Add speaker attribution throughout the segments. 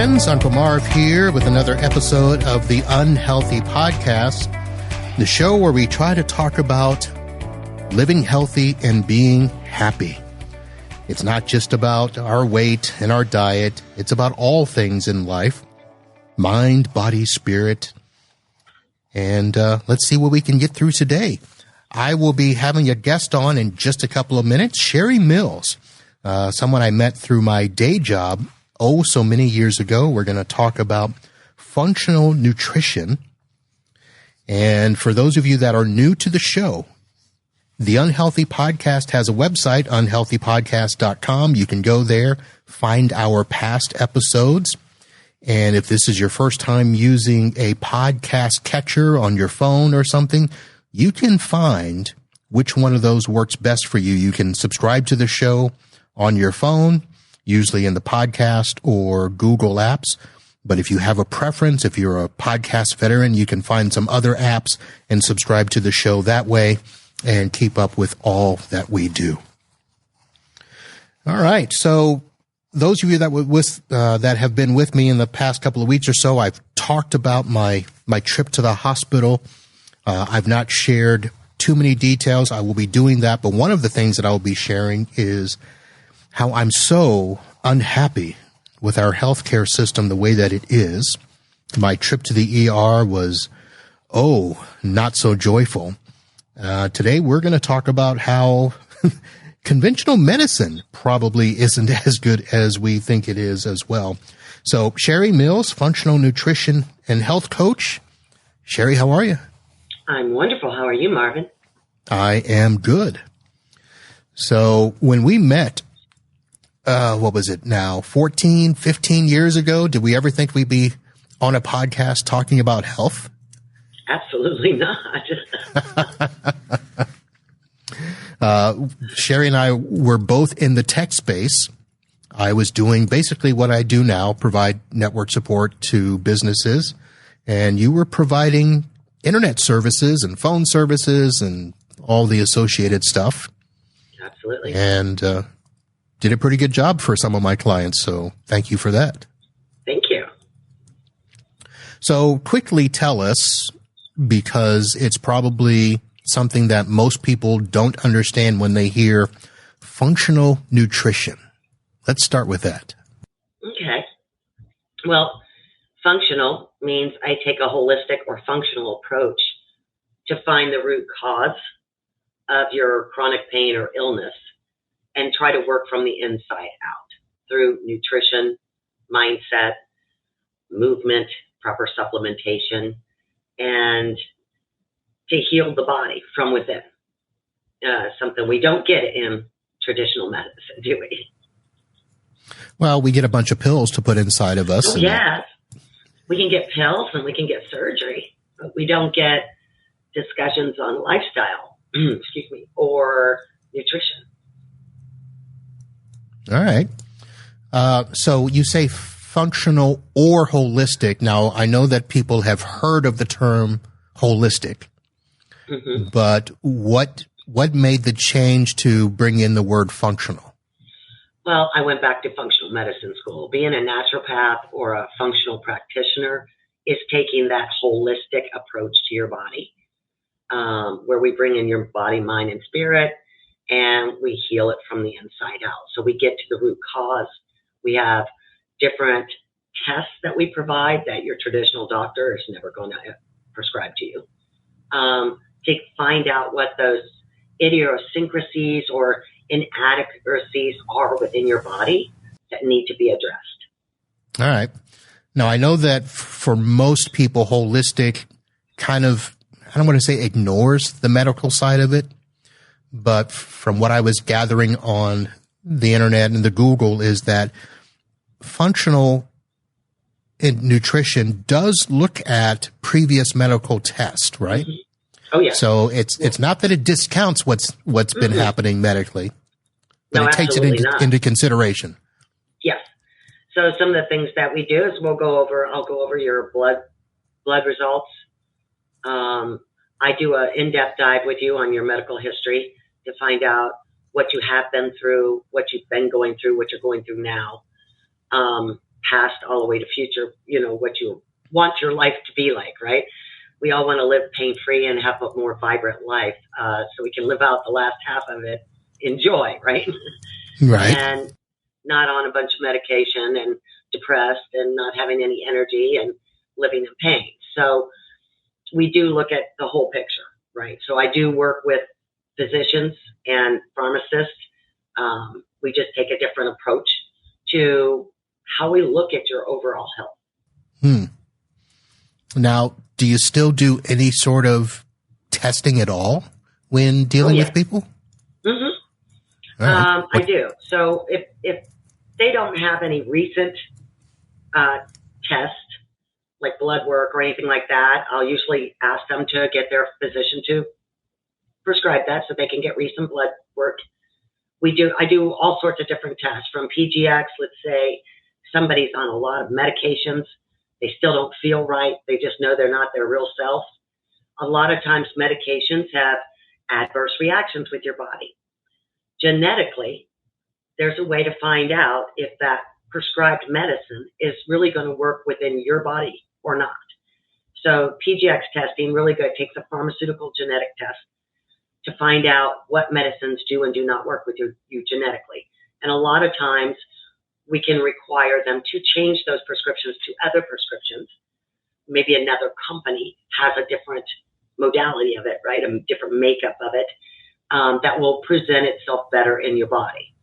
Speaker 1: friends. Uncle Marv here with another episode of the Unhealthy Podcast, the show where we try to talk about living healthy and being happy. It's not just about our weight and our diet. It's about all things in life, mind, body, spirit. And let's see what we can get through today. I will be having a guest on in just a couple of minutes, Sheri Mills, someone I met through my day job so many years ago. We're going to talk about functional nutrition. And for those of you that are new to the show, the Unhealthy Podcast has a website, unhealthypodcast.com. You can go there, find our past episodes. And if this is your first time using a podcast catcher on your phone or something, you can find which one of those works best for you. You can subscribe to the show on your phone, usually in the podcast or Google apps. But if you have a preference, if you're a podcast veteran, you can find some other apps and subscribe to the show that way and keep up with all that we do. All right. So those of you that have been with me in the past couple of weeks or so, I've talked about my trip to the hospital. I've not shared too many details. I will be doing that. But one of the things that I will be sharing is how I'm so unhappy with our healthcare system the way that it is. My trip to the ER was, not so joyful. Today we're going to talk about how conventional medicine probably isn't as good as we think it is as well. So Sheri Mills, functional nutrition and health coach. Sheri, how are you?
Speaker 2: I'm wonderful. How are you, Marvin?
Speaker 1: I am good. So when we met, 14, 15 years ago, did we ever think we'd be on a podcast talking about health?
Speaker 2: Absolutely not.
Speaker 1: Sheri and I were both in the tech space. I was doing basically what I do now, provide network support to businesses, and you were providing internet services and phone services and all the associated stuff.
Speaker 2: Absolutely.
Speaker 1: And did a pretty good job for some of my clients, so thank you for that.
Speaker 2: Thank you.
Speaker 1: So quickly tell us, because it's probably something that most people don't understand when they hear functional nutrition. Let's start with that.
Speaker 2: Okay. Well, functional means I take a holistic or functional approach to find the root cause of your chronic pain or illness and try to work from the inside out through nutrition, mindset, movement, proper supplementation, and to heal the body from within. Something we don't get in traditional medicine, do we?
Speaker 1: Well, we get a bunch of pills to put inside of us.
Speaker 2: Yes. We can get pills and we can get surgery, but we don't get discussions on lifestyle, or nutrition.
Speaker 1: All right. So you say functional or holistic. Now, I know that people have heard of the term holistic, but what made the change to bring in the word functional?
Speaker 2: Well, I went back to functional medicine school. Being a naturopath or a functional practitioner is taking that holistic approach to your body, where we bring in your body, mind, and spirit, and we heal it from the inside out. So we get to the root cause. We have different tests that we provide that your traditional doctor is never going to prescribe to you, to find out what those idiosyncrasies or inadequacies are within your body that need to be addressed.
Speaker 1: All right. Now, I know that for most people, holistic kind of, I don't want to say ignores the medical side of it, but from what I was gathering on the internet and the Google is that functional nutrition does look at previous medical tests, right?
Speaker 2: Oh, yeah.
Speaker 1: So it's not that it discounts what's been happening medically, but it takes it into consideration.
Speaker 2: Yes. So some of the things that we do is I'll go over your blood results. I do an in-depth dive with you on your medical history to find out what you have been through, what you've been going through, what you're going through now. past all the way to future, what you want your life to be like, right? We all want to live pain-free and have a more vibrant life, so we can live out the last half of it in joy, right?
Speaker 1: Right.
Speaker 2: And not on a bunch of medication and depressed and not having any energy and living in pain. So we do look at the whole picture, right? So I do work with physicians and pharmacists. We just take a different approach to how we look at your overall health.
Speaker 1: Now, do you still do any sort of testing at all when dealing with people?
Speaker 2: Mm-hmm. Right. I do. So if they don't have any recent tests, like blood work or anything like that, I'll usually ask them to get their physician to prescribe that so they can get recent blood work. I do all sorts of different tests from PGX. Let's say somebody's on a lot of medications. They still don't feel right. They just know they're not their real self. A lot of times medications have adverse reactions with your body. Genetically, there's a way to find out if that prescribed medicine is really going to work within your body or not. So PGX testing, really good, takes a pharmaceutical genetic test to find out what medicines do and do not work with you genetically. And a lot of times we can require them to change those prescriptions to other prescriptions. Maybe another company has a different modality of it, right? A different makeup of it that will present itself better in your body.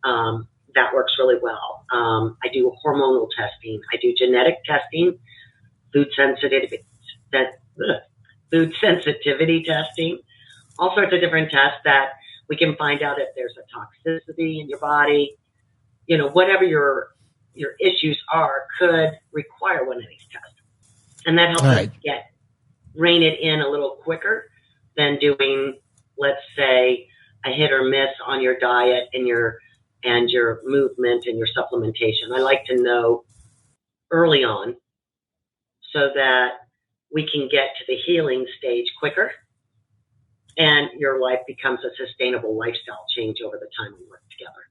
Speaker 2: That works really well. I do hormonal testing. I do genetic testing, food sensitivity testing, all sorts of different tests that we can find out if there's a toxicity in your body. Whatever your issues are could require one of these tests. And that helps us rein it in a little quicker than doing, let's say, a hit or miss on your diet and your movement and your supplementation. I like to know early on so that we can get to the healing stage quicker and your life becomes a sustainable lifestyle change over the time we work together.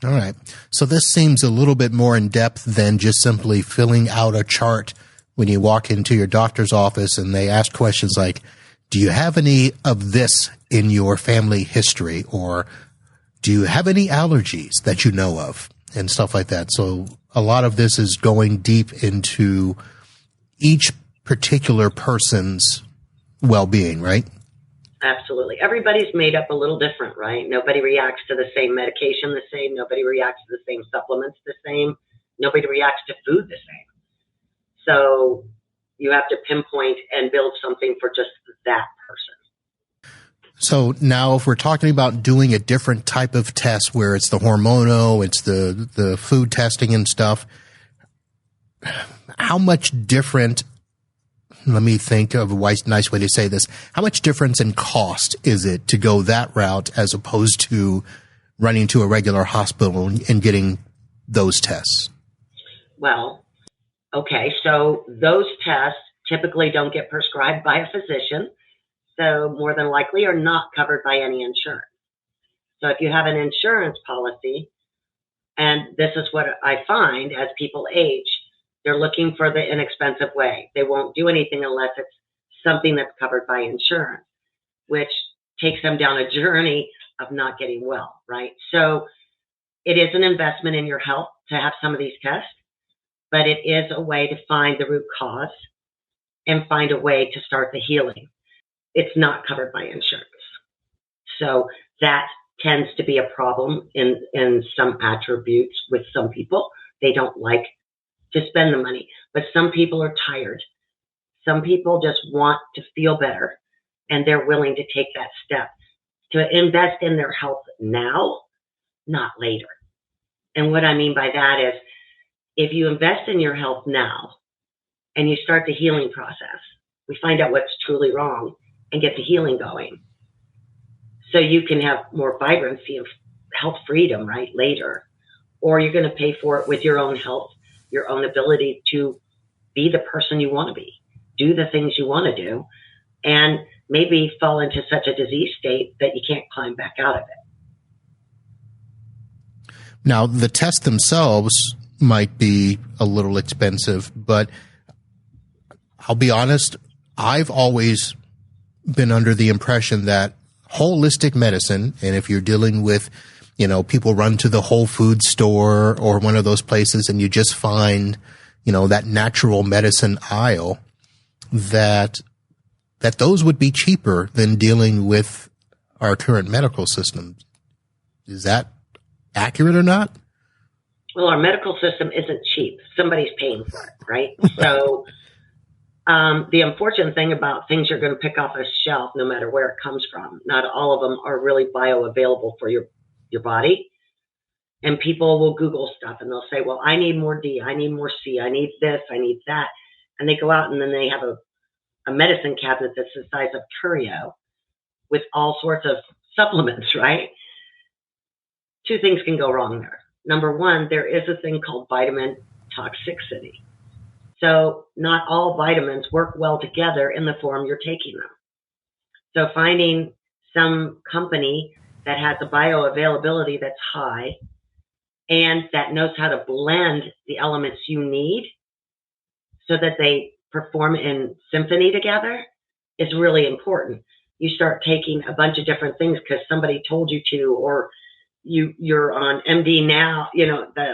Speaker 1: All right. So this seems a little bit more in depth than just simply filling out a chart when you walk into your doctor's office and they ask questions like, do you have any of this in your family history? Or do you have any allergies that you know of? And stuff like that. So a lot of this is going deep into each particular person's well-being, right?
Speaker 2: Absolutely. Everybody's made up a little different, right? Nobody reacts to the same medication the same. Nobody reacts to the same supplements the same. Nobody reacts to food the same. So you have to pinpoint and build something for just that person.
Speaker 1: So now if we're talking about doing a different type of test where it's the hormonal, it's the food testing and stuff, how much different, let me think of a nice way to say this, how much difference in cost is it to go that route as opposed to running to a regular hospital and getting those tests?
Speaker 2: Well, okay, so those tests typically don't get prescribed by a physician, so more than likely are not covered by any insurance. So if you have an insurance policy, and this is what I find as people age, they're looking for the inexpensive way. They won't do anything unless it's something that's covered by insurance, which takes them down a journey of not getting well, right? So it is an investment in your health to have some of these tests, but it is a way to find the root cause and find a way to start the healing. It's not covered by insurance. So that tends to be a problem in some attributes with some people. They don't like to spend the money, but some people are tired. Some people just want to feel better, and they're willing to take that step to invest in their health now, not later. And what I mean by that is if you invest in your health now and you start the healing process, we find out what's truly wrong and get the healing going so you can have more vibrancy and health freedom, right, later. Or you're going to pay for it with your own health, your own ability to be the person you want to be, do the things you want to do, and maybe fall into such a disease state that you can't climb back out of it.
Speaker 1: Now, the tests themselves, might be a little expensive, but I'll be honest, I've always been under the impression that holistic medicine, and if you're dealing with, people run to the Whole Foods store or one of those places and you just find, that natural medicine aisle, that those would be cheaper than dealing with our current medical system. Is that accurate or not?
Speaker 2: Well, our medical system isn't cheap. Somebody's paying for it, right? So the unfortunate thing about things you're going to pick off a shelf, no matter where it comes from, not all of them are really bioavailable for your body. And people will Google stuff and they'll say, well, I need more D, I need more C, I need this, I need that. And they go out and then they have a medicine cabinet that's the size of Curio with all sorts of supplements, right? Two things can go wrong there. Number one, there is a thing called vitamin toxicity. So not all vitamins work well together in the form you're taking them. So finding some company that has a bioavailability that's high and that knows how to blend the elements you need so that they perform in symphony together is really important. You start taking a bunch of different things because somebody told you to, or you're on MD now,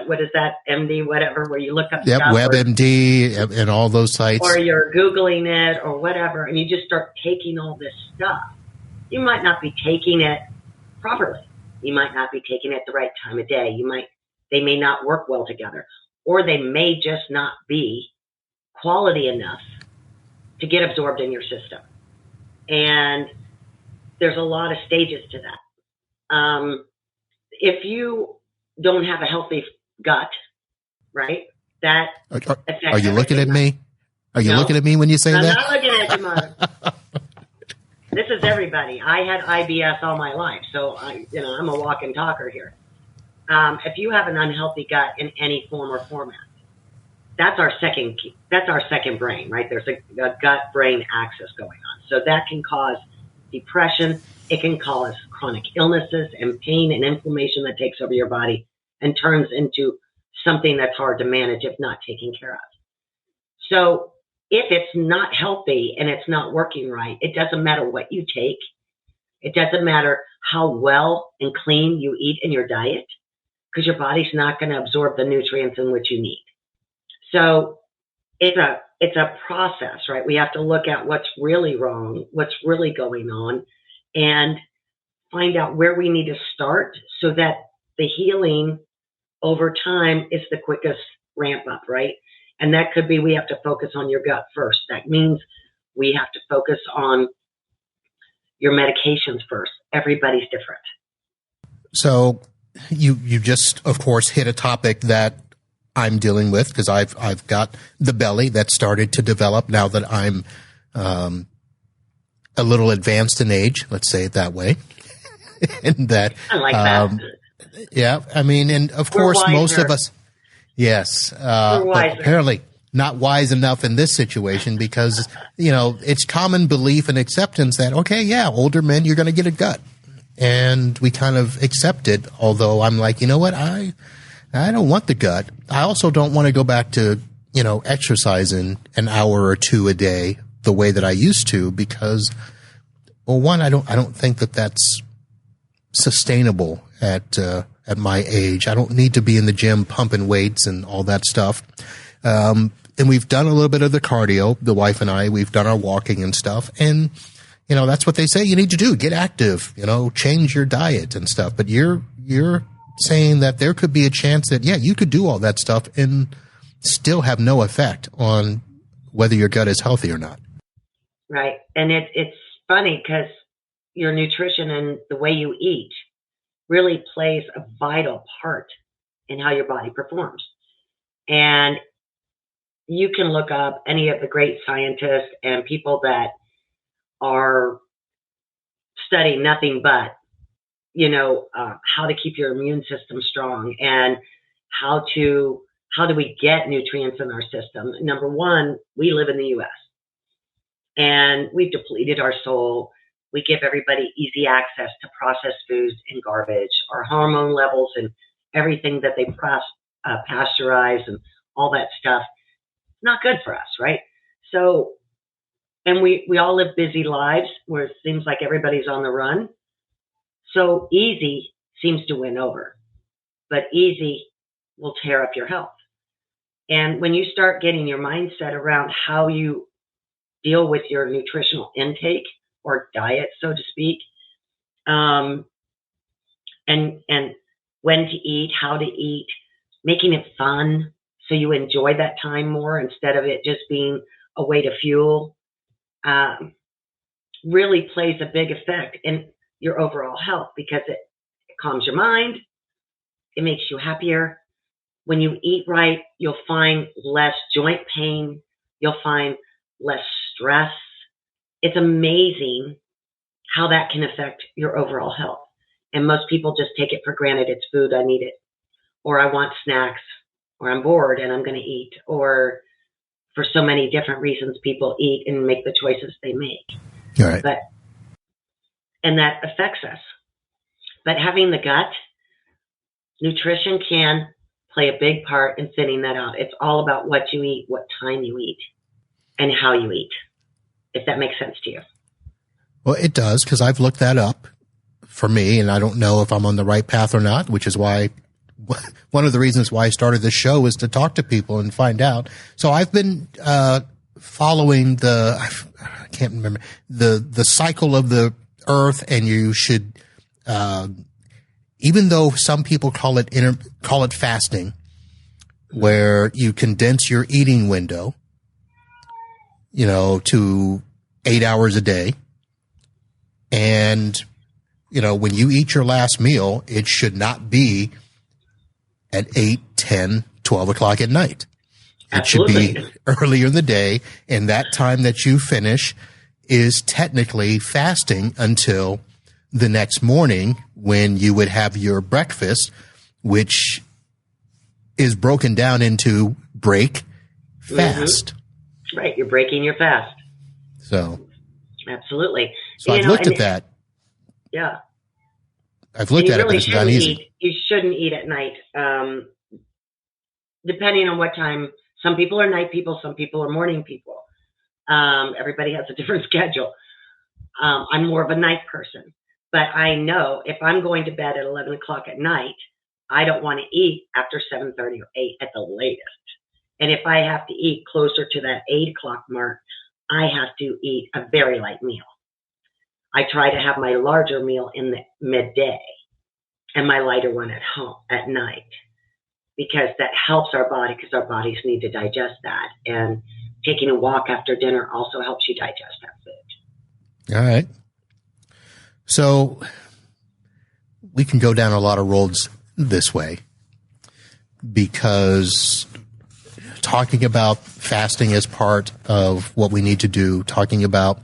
Speaker 2: what is that, MD, whatever, where you look up stuff.
Speaker 1: WebMD and all those sites.
Speaker 2: Or you're Googling it or whatever, and you just start taking all this stuff. You might not be taking it properly. You might not be taking it at the right time of day. They may not work well together, or they may just not be quality enough to get absorbed in your system. And there's a lot of stages to that. If you don't have a healthy gut, right, that
Speaker 1: are you looking at me? Are you looking at me when you say that?
Speaker 2: I'm not looking at you, Marv. This is everybody. I had IBS all my life, so I'm a walking talker here. If you have an unhealthy gut in any form or format, that's our second brain, right? There's a gut-brain axis going on. So that can cause depression. It can cause chronic illnesses and pain and inflammation that takes over your body and turns into something that's hard to manage if not taken care of. So if it's not healthy and it's not working right, it doesn't matter what you take. It doesn't matter how well and clean you eat in your diet, because your body's not going to absorb the nutrients in which you need. So it's a process, right? We have to look at what's really wrong, what's really going on, and find out where we need to start so that the healing over time is the quickest ramp up, right? And that could be we have to focus on your gut first. That means we have to focus on your medications first. Everybody's different.
Speaker 1: So you just, of course, hit a topic that I'm dealing with, because I've got the belly that started to develop now that I'm a little advanced in age, let's say it that way. And that
Speaker 2: I like that.
Speaker 1: Yeah, I mean, and of course, most of us, yes, but apparently not wise enough in this situation, because it's common belief and acceptance that, okay, yeah, older men, you're going to get a gut, and we kind of accept it. Although I'm like, you know what, I don't want the gut. I also don't want to go back to, exercising an hour or two a day the way that I used to, because, well, one, I don't think that that's sustainable at my age. I don't need to be in the gym pumping weights and all that stuff. And we've done a little bit of the cardio, the wife and I, we've done our walking and stuff. And, that's what they say you need to do. Get active, change your diet and stuff. But you're saying that there could be a chance that, yeah, you could do all that stuff and still have no effect on whether your gut is healthy or not.
Speaker 2: Right. And it's funny because your nutrition and the way you eat really plays a vital part in how your body performs. And you can look up any of the great scientists and people that are studying nothing but, how to keep your immune system strong and how do we get nutrients in our system. Number one, we live in the U.S. and we've depleted our soul. We give everybody easy access to processed foods and garbage. Our hormone levels and everything that they pasteurized and all that stuff. Not good for us, right? So, and we all live busy lives where it seems like everybody's on the run. So easy seems to win over, but easy will tear up your health. And when you start getting your mindset around how you deal with your nutritional intake or diet, so to speak, and when to eat, how to eat, making it fun so you enjoy that time more instead of it just being a way to fuel, really plays a big effect in your overall health because it calms your mind. It makes you happier. When you eat right, you'll find less joint pain. You'll find less stress. It's amazing how that can affect your overall health. And most people just take it for granted. It's food, I need it. Or I want snacks. Or I'm bored and I'm going to eat. Or for so many different reasons, people eat and make the choices they make.
Speaker 1: All right.
Speaker 2: And that affects us. But having the gut, nutrition can play a big part in thinning that out. It's all about what you eat, what time you eat, and how you eat, if that makes sense to you.
Speaker 1: Well, it does, because I've looked that up for me, and I don't know if I'm on the right path or not, which is why one of the reasons why I started this show is to talk to people and find out. So I've been following I can't remember, the cycle of the earth, and you should even though some people call it fasting, where you condense your eating window, to 8 hours a day. And, when you eat your last meal, it should not be at 8, 10, 12 o'clock at night.
Speaker 2: Absolutely.
Speaker 1: It should be earlier in the day. And that time that you finish is technically fasting until the next morning when you would have your breakfast, which is broken down into break, fast.
Speaker 2: Mm-hmm. Right. You're breaking your fast.
Speaker 1: So.
Speaker 2: Absolutely.
Speaker 1: So I've looked at that.
Speaker 2: Yeah.
Speaker 1: I've looked at it, but it's not easy.
Speaker 2: You shouldn't eat at night. Depending on what time. Some people are night people. Some people are morning people. Everybody has a different schedule. I'm more of a night person. But I know if I'm going to bed at 11 o'clock at night, I don't want to eat after 7:30 or 8 at the latest. And if I have to eat closer to that 8 o'clock mark, I have to eat a very light meal. I try to have my larger meal in the midday and my lighter one at night, because that helps our body, because our bodies need to digest that. And taking a walk after dinner also helps you digest that food.
Speaker 1: All right. So we can go down a lot of roads this way, because talking about fasting as part of what we need to do, talking about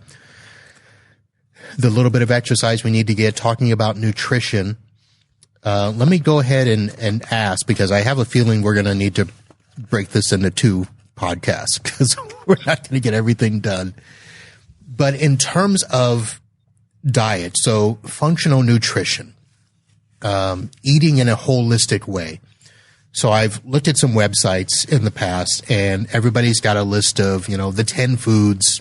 Speaker 1: the little bit of exercise we need to get, talking about nutrition. Let me go ahead and ask, because I have a feeling we're going to need to break this into 2 podcasts, because we're not going to get everything done. But in terms of diet, so functional nutrition, eating in a holistic way. So I've looked at some websites in the past, and everybody's got a list of, the 10 foods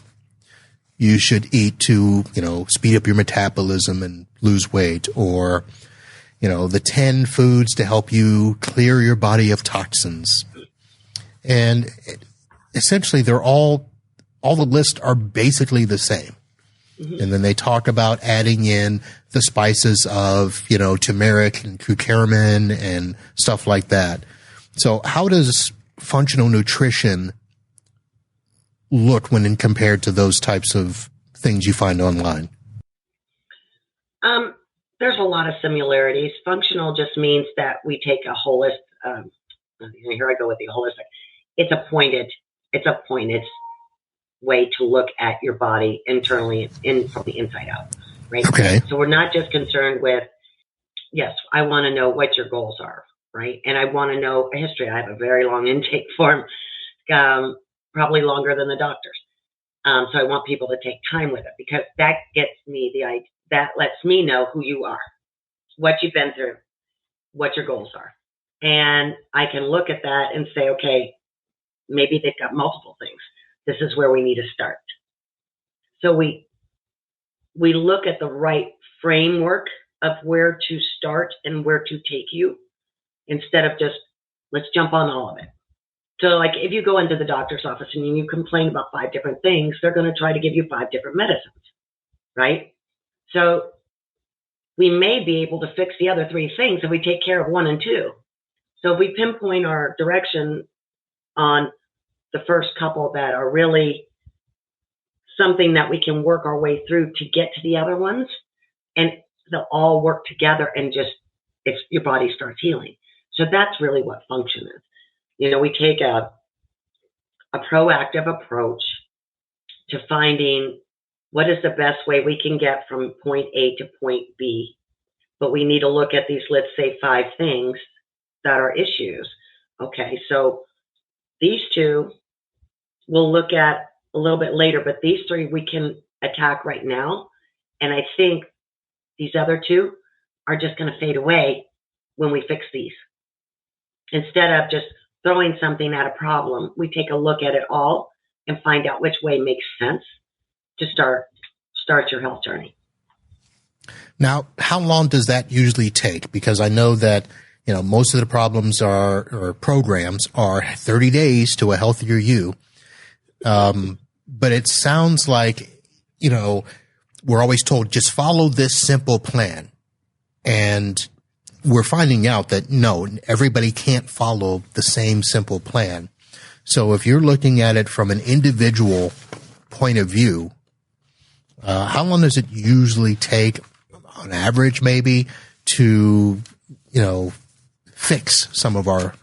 Speaker 1: you should eat to, speed up your metabolism and lose weight, or, the 10 foods to help you clear your body of toxins. And essentially they're all the lists are basically the same. Mm-hmm. And then they talk about adding in the spices of, turmeric and curcumin and stuff like that. So how does functional nutrition look when compared to those types of things you find online?
Speaker 2: There's a lot of similarities. Functional just means that we take a holistic, here I go with the holistic. It's a pointed way to look at your body internally from the inside out, right?
Speaker 1: Okay.
Speaker 2: So we're not just concerned with, yes, I want to know what your goals are, right? And I want to know a history. I have a very long intake form, probably longer than the doctor's. So I want people to take time with it, because that gets me that lets me know who you are, what you've been through, what your goals are. And I can look at that and say, okay, maybe they've got multiple things. This is where we need to start. So we look at the right framework of where to start and where to take you instead of just, let's jump on all of it. So like if you go into the doctor's office and you complain about 5 different things, they're going to try to give you 5 different medicines, right? So we may be able to fix the other 3 things if we take care of 1 and 2. So if we pinpoint our direction on the first couple that are really something that we can work our way through to get to the other ones, and they'll all work together and just, your body starts healing. So that's really what function is. You know, we take a proactive approach to finding what is the best way we can get from point A to point B. But we need to look at these, let's say, 5 things that are issues. Okay, so these 2 we'll look at a little bit later, but these 3 we can attack right now. And I think these other 2 are just going to fade away when we fix these. Instead of just throwing something at a problem, we take a look at it all and find out which way makes sense to start your health journey.
Speaker 1: Now, how long does that usually take? Because I know that, you know, most of the problems or programs are 30 days to a healthier you. But it sounds like, you know, we're always told just follow this simple plan. And we're finding out that no, everybody can't follow the same simple plan. So if you're looking at it from an individual point of view, how long does it usually take on average maybe to, you know, fix some of our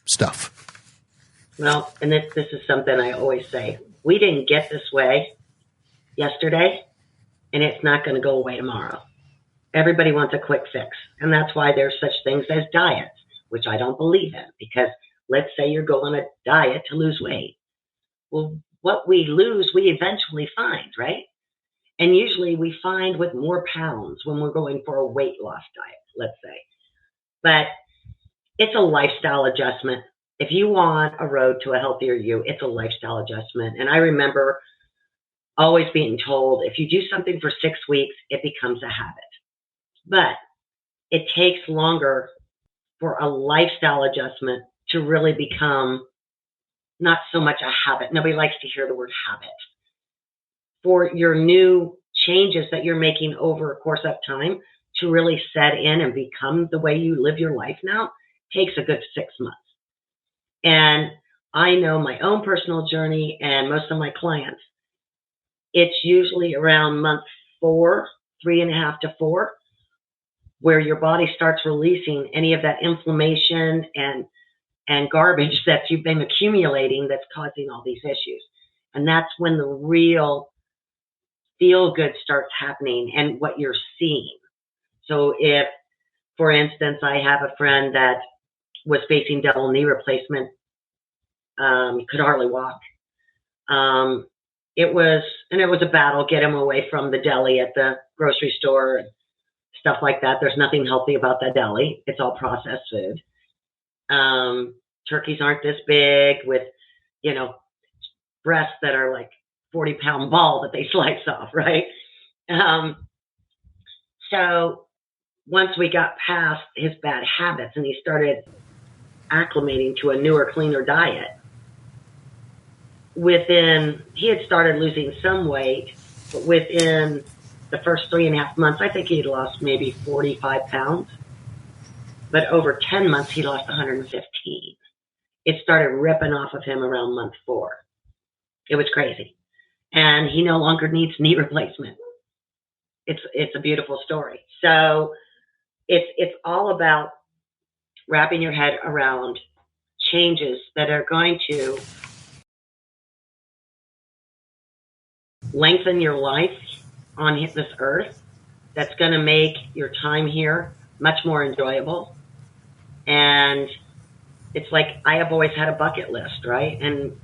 Speaker 1: stuff?
Speaker 2: Well, and this is something I always say. We didn't get this way yesterday, and it's not going to go away tomorrow. Everybody wants a quick fix, and that's why there's such things as diets, which I don't believe in, because let's say you're going on a diet to lose weight. Well, what we lose, we eventually find, right? And usually we find with more pounds when we're going for a weight loss diet, let's say. But it's a lifestyle adjustment. If you want a road to a healthier you, it's a lifestyle adjustment. And I remember always being told, if you do something for 6 weeks, it becomes a habit. But it takes longer for a lifestyle adjustment to really become not so much a habit. Nobody likes to hear the word habit. For your new changes that you're making over a course of time to really set in and become the way you live your life now takes a good 6 months. And I know my own personal journey and most of my clients, it's usually around month 4, 3.5 to 4, where your body starts releasing any of that inflammation and garbage that you've been accumulating that's causing all these issues. And that's when the real feel good starts happening and what you're seeing. So if, for instance, I have a friend that was facing double knee replacement, could hardly walk. It was a battle, get him away from the deli at the grocery store and stuff like that. There's nothing healthy about the deli. It's all processed food. Turkeys aren't this big with, you know, breasts that are like 40-pound ball that they slice off, right? So once we got past his bad habits and he started acclimating to a newer, cleaner diet, he had started losing some weight, but within the first 3.5 months, I think he'd lost maybe 45 pounds. But over 10 months, he lost 115. It started ripping off of him around month 4. It was crazy. And he no longer needs knee replacement. It's a beautiful story. So it's all about wrapping your head around changes that are going to lengthen your life on this earth, that's going to make your time here much more enjoyable. And it's like I have always had a bucket list, right? And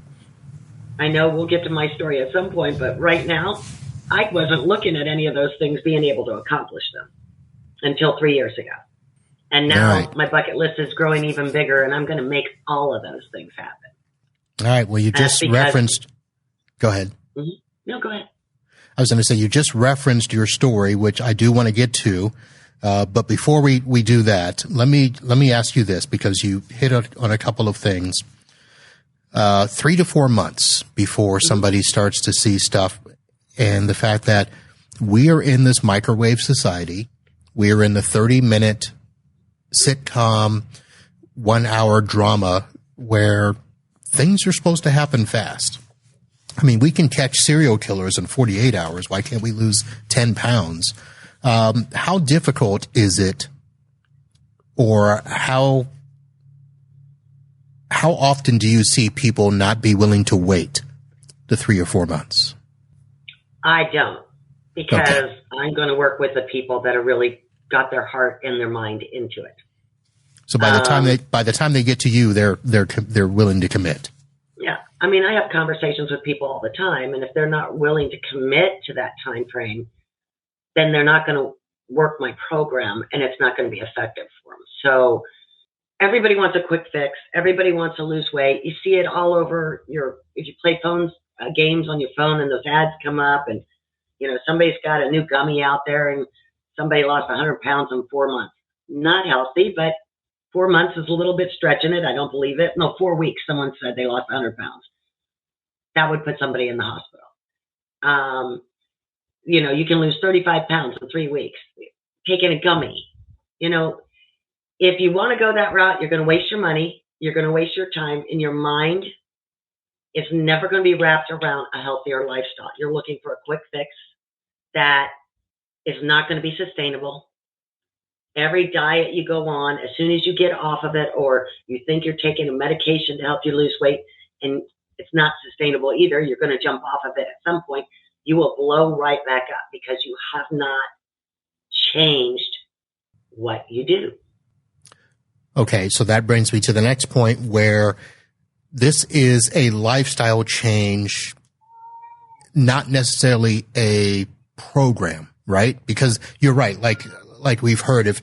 Speaker 2: I know we'll get to my story at some point, but right now, I wasn't looking at any of those things being able to accomplish them until 3 years ago. And now my bucket list is growing even bigger, and I'm going to make all of those things happen.
Speaker 1: All right. Well, you just referenced. Go ahead.
Speaker 2: Mm-hmm. No, go ahead.
Speaker 1: I was going to say you just referenced your story, which I do want to get to. But before we do that, let me ask you this, because you hit on a couple of things. 3 to 4 months before somebody starts to see stuff, and the fact that we are in this microwave society. We are in the 30-minute sitcom, 1 hour drama where things are supposed to happen fast. I mean, we can catch serial killers in 48 hours. Why can't we lose 10 pounds? How difficult is it, or how often do you see people not be willing to wait the 3 or 4 months? I
Speaker 2: don't, because I'm going to work with the people that are really got their heart and their mind into it.
Speaker 1: So by the time they get to you, they're willing to commit.
Speaker 2: Yeah. I mean, I have conversations with people all the time, and if they're not willing to commit to that time frame, then they're not going to work my program, and it's not going to be effective for them. So everybody wants a quick fix. Everybody wants to lose weight. You see it all over if you play games on your phone, and those ads come up, and somebody's got a new gummy out there, and somebody lost 100 pounds in 4 months. Not healthy, but 4 months is a little bit stretching it. I don't believe it. No, 4 weeks. Someone said they lost 100 pounds. That would put somebody in the hospital. You can lose 35 pounds in 3 weeks taking a gummy. If you want to go that route, you're going to waste your money. You're going to waste your time, and your mind is never going to be wrapped around a healthier lifestyle. You're looking for a quick fix that is not going to be sustainable. Every diet you go on, as soon as you get off of it, or you think you're taking a medication to help you lose weight, and it's not sustainable either, you're going to jump off of it at some point. You will blow right back up because you have not changed what you do.
Speaker 1: Okay, so that brings me to the next point, where this is a lifestyle change, not necessarily a program, right? Because you're right, like we've heard, if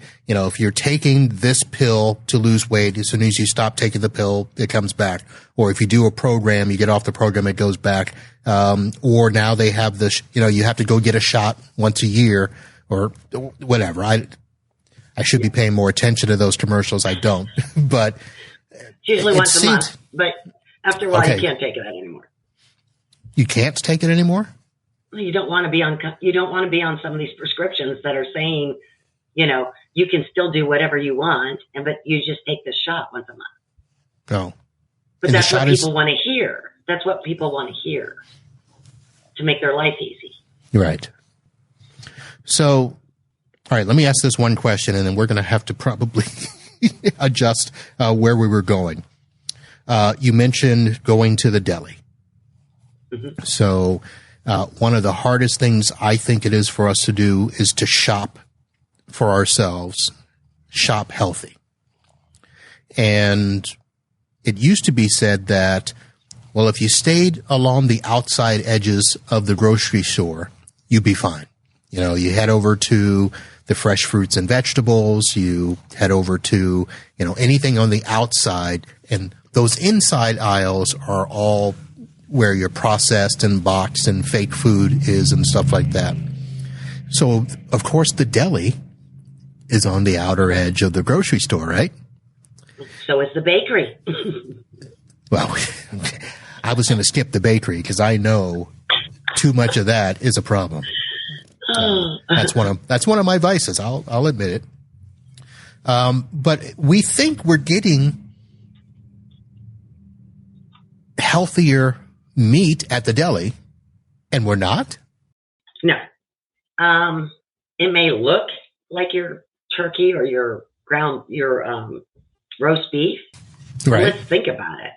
Speaker 1: you're taking this pill to lose weight, as soon as you stop taking the pill, it comes back. Or if you do a program, you get off the program, it goes back. Or now they have this, you have to go get a shot once a year or whatever. I should be paying more attention to those commercials. I don't, but
Speaker 2: it's usually once a month, but after a while you can't take it anymore.
Speaker 1: You can't take it anymore?
Speaker 2: You don't want to be on some of these prescriptions that are saying, you can still do whatever you want, but you just take this shot once a month.
Speaker 1: Oh.
Speaker 2: But that's what people want to hear. That's what people want to hear to make their life easy.
Speaker 1: Right. So, all right, let me ask this one question, and then we're going to have to probably adjust where we were going. You mentioned going to the deli. Mm-hmm. So one of the hardest things I think it is for us to do is to shop for ourselves, shop healthy. And it used to be said that, well, if you stayed along the outside edges of the grocery store, you'd be fine. You head over to the fresh fruits and vegetables, you head over to, anything on the outside, and those inside aisles are all where your processed and boxed and fake food is and stuff like that. So, of course, the deli is on the outer edge of the grocery store, right?
Speaker 2: So is the bakery.
Speaker 1: Well, I was going to skip the bakery because I know too much of that is a problem. That's one of my vices. I'll admit it. But we think we're getting healthier meat at the deli, and we're not?
Speaker 2: No. It may look like your turkey or your roast beef.
Speaker 1: Right.
Speaker 2: Let's think about it.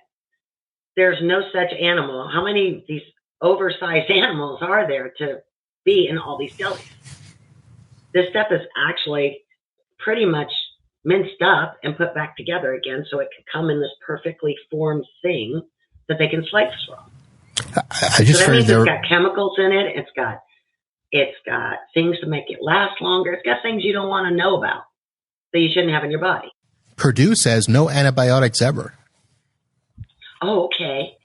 Speaker 2: There's no such animal. How many of these oversized animals are there to be in all these delis? This stuff is actually pretty much minced up and put back together again so it can come in this perfectly formed thing that they can slice from.
Speaker 1: I just heard
Speaker 2: it's got chemicals in it. It's got things to make it last longer. It's got things you don't want to know about. that you shouldn't have in your body.
Speaker 1: Purdue says no antibiotics ever.
Speaker 2: Oh, okay.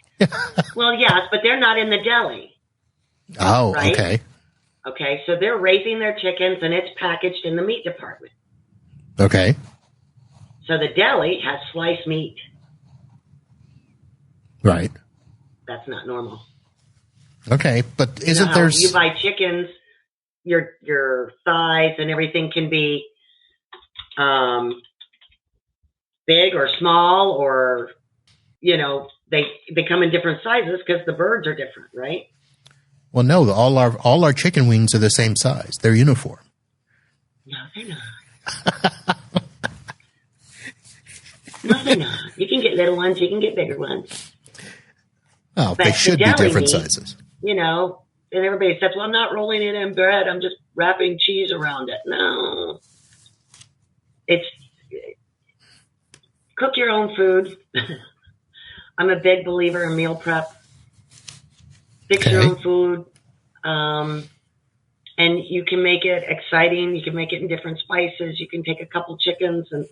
Speaker 2: Well, yes, but they're not in the deli.
Speaker 1: Oh,
Speaker 2: right?
Speaker 1: okay.
Speaker 2: Okay, so they're raising their chickens, and it's packaged in the meat department.
Speaker 1: Okay.
Speaker 2: So the deli has sliced meat.
Speaker 1: Right.
Speaker 2: That's not normal.
Speaker 1: Okay, but isn't there...
Speaker 2: You buy chickens, your thighs and everything can be big or small, or, you know, they come in different sizes because the birds are different, right?
Speaker 1: Well, no, all our chicken wings are the same size. They're uniform.
Speaker 2: No, they're not. No, they're not. You can get little ones. You can get bigger ones.
Speaker 1: Oh, but they should be different sizes.
Speaker 2: You know, and everybody says, well, I'm not rolling it in bread. I'm just wrapping cheese around it. No. Cook your own food. I'm a big believer in meal prep. Fix your own food. And you can make it exciting. You can make it in different spices. You can take a couple chickens and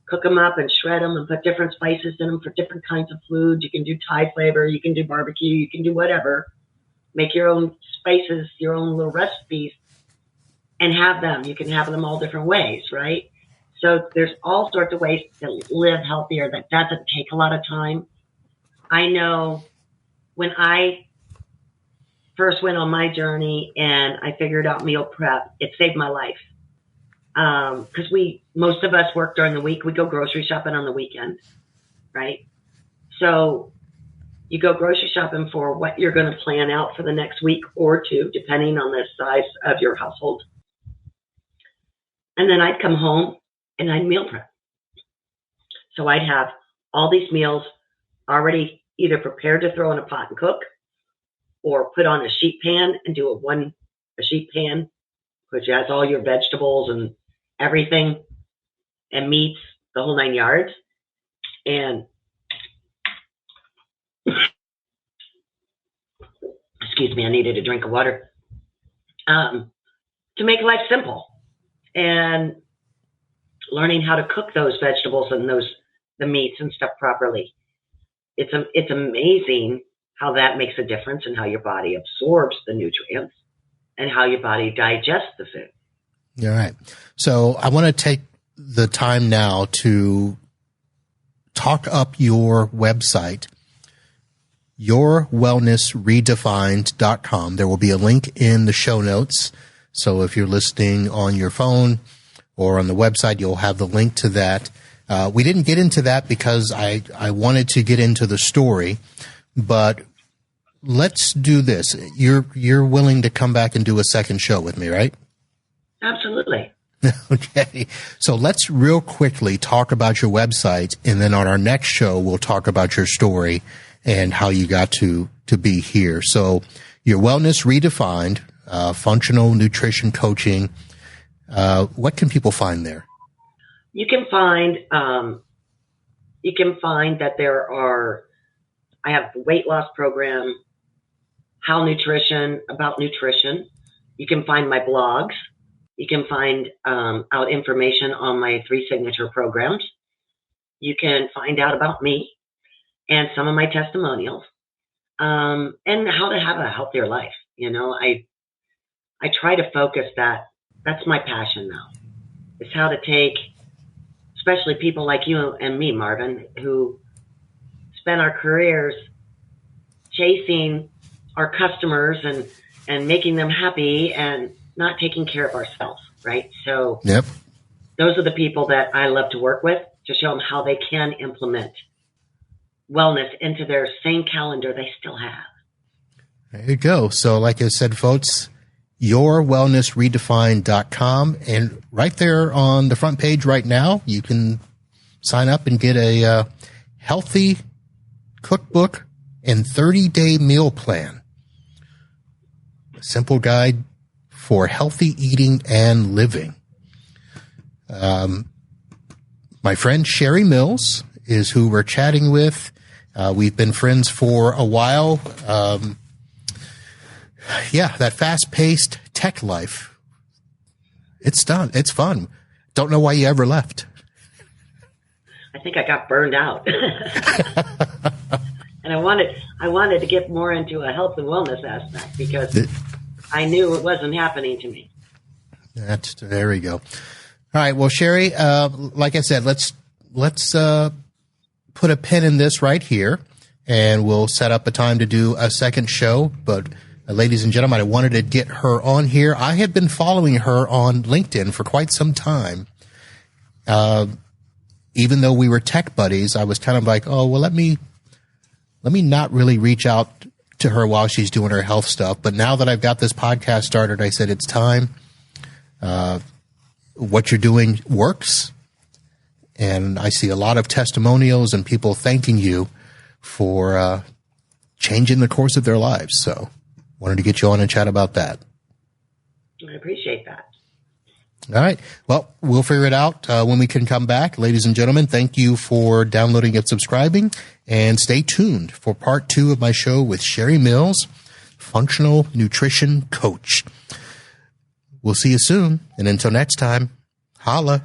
Speaker 2: cook them up and shred them and put different spices in them for different kinds of food. You can do Thai flavor. You can do barbecue. You can do whatever. Make your own spices, your own little recipes, and have them. You can have them all different ways, right? So there's all sorts of ways to live healthier that doesn't take a lot of time. I know when I first went on my journey and I figured out meal prep, it saved my life. Because most of us work during the week. We go grocery shopping on the weekend, right? So you go grocery shopping for what you're going to plan out for the next week or two, depending on the size of your household. And then I'd come home and I'd meal prep. So I'd have all these meals already either prepared to throw in a pot and cook, or put on a sheet pan and do a sheet pan, which has all your vegetables and everything and meats, the whole 9 yards. And excuse me, I needed a drink of water. To make life simple and learning how to cook those vegetables and the meats and stuff properly. It's amazing how that makes a difference in how your body absorbs the nutrients and how your body digests the food.
Speaker 1: All right. So I want to take the time now to talk up your website, yourwellnessredefined.com. There will be a link in the show notes. So if you're listening on your phone or on the website, you'll have the link to that. We didn't get into that because I wanted to get into the story, but let's do this. You're willing to come back and do a second show with me, right?
Speaker 2: Absolutely.
Speaker 1: Okay. So let's real quickly talk about your website, and then on our next show, we'll talk about your story and how you got to be here. So your Wellness Redefined, functional nutrition coaching. What can people find there?
Speaker 2: You can find that I have the weight loss program, about nutrition. You can find my blogs. You can find out information on my 3 signature programs. You can find out about me and some of my testimonials, and how to have a healthier life. You know, I try to focus that's my passion now, is how to take, especially people like you and me, Marvin, who spend our careers chasing our customers and making them happy and not taking care of ourselves, right? So
Speaker 1: yep.
Speaker 2: Those are the people that I love to work with, to show them how they can implement wellness into their same calendar they still have.
Speaker 1: There you go. So like I said, folks, yourwellnessredefined.com, and right there on the front page right now, you can sign up and get a healthy cookbook and 30-day meal plan. A simple guide for healthy eating and living. My friend Sheri Mills is who we're chatting with. We've been friends for a while. That fast-paced tech life. It's fun. don't know why you ever left.
Speaker 2: I think I got burned out. And I wanted to get more into a health and wellness aspect because I knew it wasn't happening to me.
Speaker 1: There we go. All right. Well, Sheri, like I said, let's put a pin in this right here, and we'll set up a time to do a second show. But ladies and gentlemen, I wanted to get her on here. I had been following her on LinkedIn for quite some time. Even though we were tech buddies, I was kind of like, oh, well, let me not really reach out to her while she's doing her health stuff. But now that I've got this podcast started, I said, it's time. What you're doing works. And I see a lot of testimonials and people thanking you for changing the course of their lives. So wanted to get you on and chat about that.
Speaker 2: I appreciate that.
Speaker 1: All right. Well, we'll figure it out when we can come back. Ladies and gentlemen, thank you for downloading and subscribing. And stay tuned for part 2 of my show with Sheri Mills, functional nutrition coach. We'll see you soon. And until next time, holla.